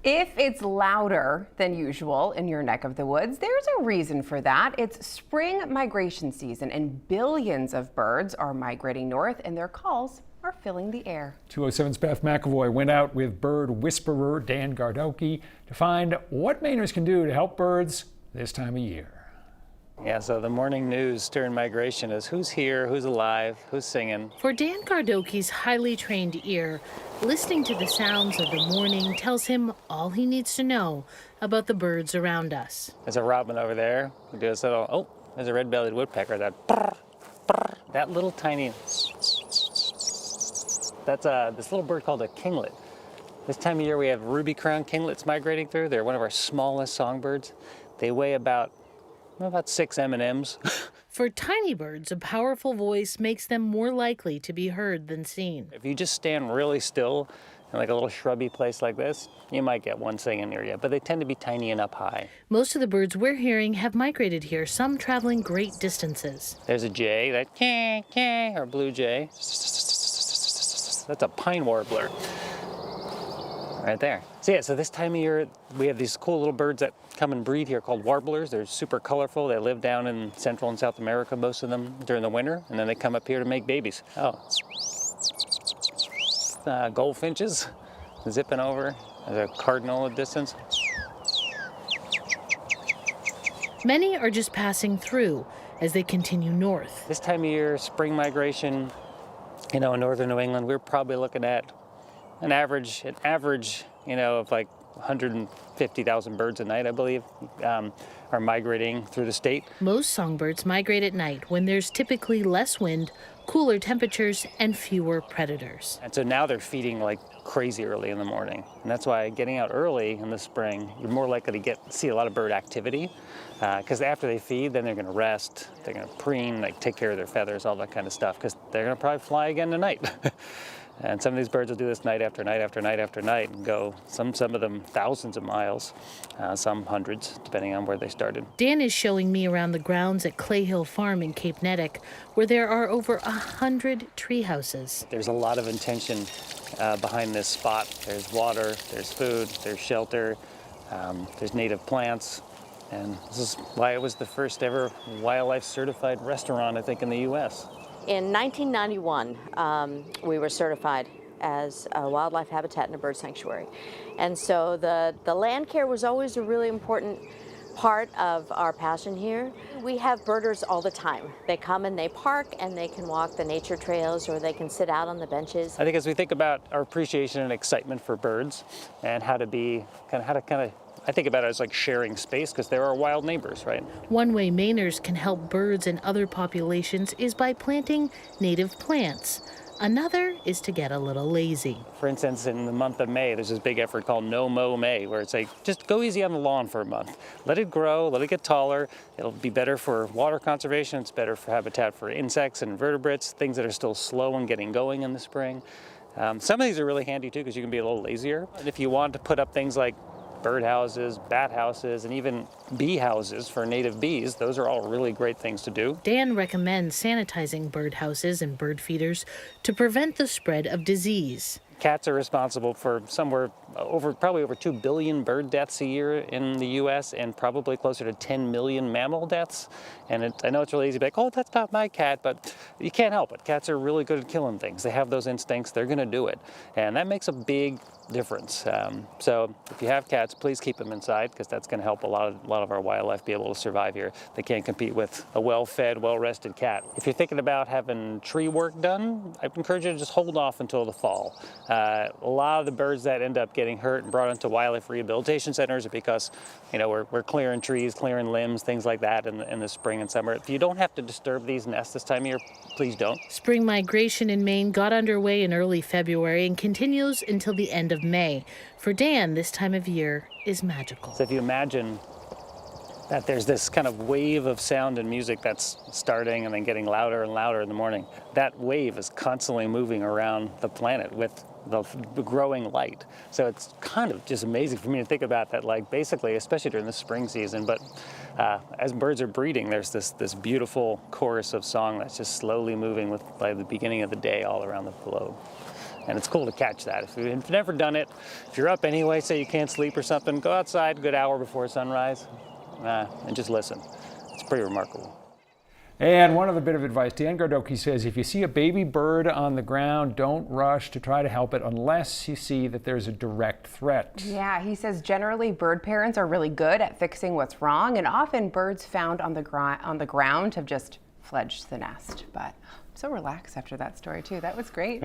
If it's louder than usual in your neck of the woods, there's a reason for that. It's spring migration season, and billions of birds are migrating north, and their calls are filling the air. 207's Beth McAvoy went out with bird whisperer Dan Gardoqui to find what Mainers can do to help birds this time of year. Yeah, so the morning news during migration is who's here, who's alive, who's singing. For Dan Gardoqui's highly trained ear, listening to the sounds of the morning tells him all he needs to know about the birds around us. There's a robin over there. We do this little, oh, there's a red-bellied woodpecker. That brr, brr, that little tiny, that's this little bird called a kinglet. This time of year we have ruby-crowned kinglets migrating through. They're one of our smallest songbirds. They weigh about 6 M&Ms. For tiny birds, a powerful voice makes them more likely to be heard than seen. If you just stand really still in like a little shrubby place like this, you might get one singing near you, but they tend to be tiny and up high. Most of the birds we're hearing have migrated here, some traveling great distances. There's a jay, that keh, or blue jay. That's a pine warbler. Right there. So this time of year, we have these cool little birds that come and breed here called warblers. They're super colorful. They live down in Central and South America, most of them during the winter, and then they come up here to make babies. Oh, goldfinches zipping over. There's a cardinal at distance. Many are just passing through as they continue north. This time of year, spring migration, in northern New England, we're probably looking at an average, of like 150,000 birds a night, I believe, are migrating through the state. Most songbirds migrate at night when there's typically less wind, cooler temperatures, and fewer predators. And so now they're feeding like crazy early in the morning. And that's why getting out early in the spring, you're more likely to see a lot of bird activity. Because after they feed, then they're going to rest, they're going to preen, take care of their feathers, all that kind of stuff, because they're going to probably fly again tonight. And some of these birds will do this night after night after night after night and go, some of them thousands of miles, some hundreds, depending on where they started. Dan is showing me around the grounds at Clay Hill Farm in Cape Nettic, where there are over 100 tree houses. There's a lot of intention behind this spot. There's water, there's food, there's shelter, there's native plants. And this is why it was the first ever wildlife certified restaurant, I think, in the U.S. In 1991, we were certified as a wildlife habitat and a bird sanctuary. And so the land care was always a really important part of our passion here. We have birders all the time. They come and they park and they can walk the nature trails or they can sit out on the benches. I think as we think about our appreciation and excitement for birds and how to I think about it as like sharing space because they're our wild neighbors, right? One way Mainers can help birds and other populations is by planting native plants. Another is to get a little lazy. For instance, in the month of May, there's this big effort called Mow May, where it's like, just go easy on the lawn for a month. Let it grow, let it get taller. It'll be better for water conservation. It's better for habitat for insects and vertebrates, things that are still slow and getting going in the spring. Some of these are really handy too, because you can be a little lazier. And if you want to put up things like bird houses, bat houses, and even bee houses for native bees, those are all really great things to do. Dan recommends sanitizing bird houses and bird feeders to prevent the spread of disease. Cats are responsible for probably over 2 billion bird deaths a year in the U.S. and probably closer to 10 million mammal deaths. And I know it's really easy to be like, oh, that's not my cat, but you can't help it. Cats are really good at killing things. They have those instincts. They're going to do it. And that makes a big difference. So if you have cats, please keep them inside because that's going to help a lot of our wildlife be able to survive here. They can't compete with a well-fed, well-rested cat. If you're thinking about having tree work done, I encourage you to just hold off until the fall. A lot of the birds that end up getting hurt and brought into wildlife rehabilitation centers are because, we're clearing trees, clearing limbs, things like that in the spring and summer. If you don't have to disturb these nests this time of year, please don't. Spring migration in Maine got underway in early February and continues until the end of May. For Dan, this time of year is magical. So if you imagine that there's this kind of wave of sound and music that's starting and then getting louder and louder in the morning. That wave is constantly moving around the planet with the growing light. So it's kind of just amazing for me to think about that, basically, especially during the spring season. But as birds are breeding, there's this beautiful chorus of song that's just slowly moving by the beginning of the day all around the globe. And it's cool to catch that. If you've never done it, if you're up anyway, say you can't sleep or something, go outside a good hour before sunrise and just listen. It's pretty remarkable. And one other bit of advice, Dan Gardoqui says if you see a baby bird on the ground, don't rush to try to help it unless you see that there's a direct threat. Yeah, he says generally bird parents are really good at fixing what's wrong, and often birds found on the ground have just fledged the nest. But I'm so relaxed after that story too. That was great.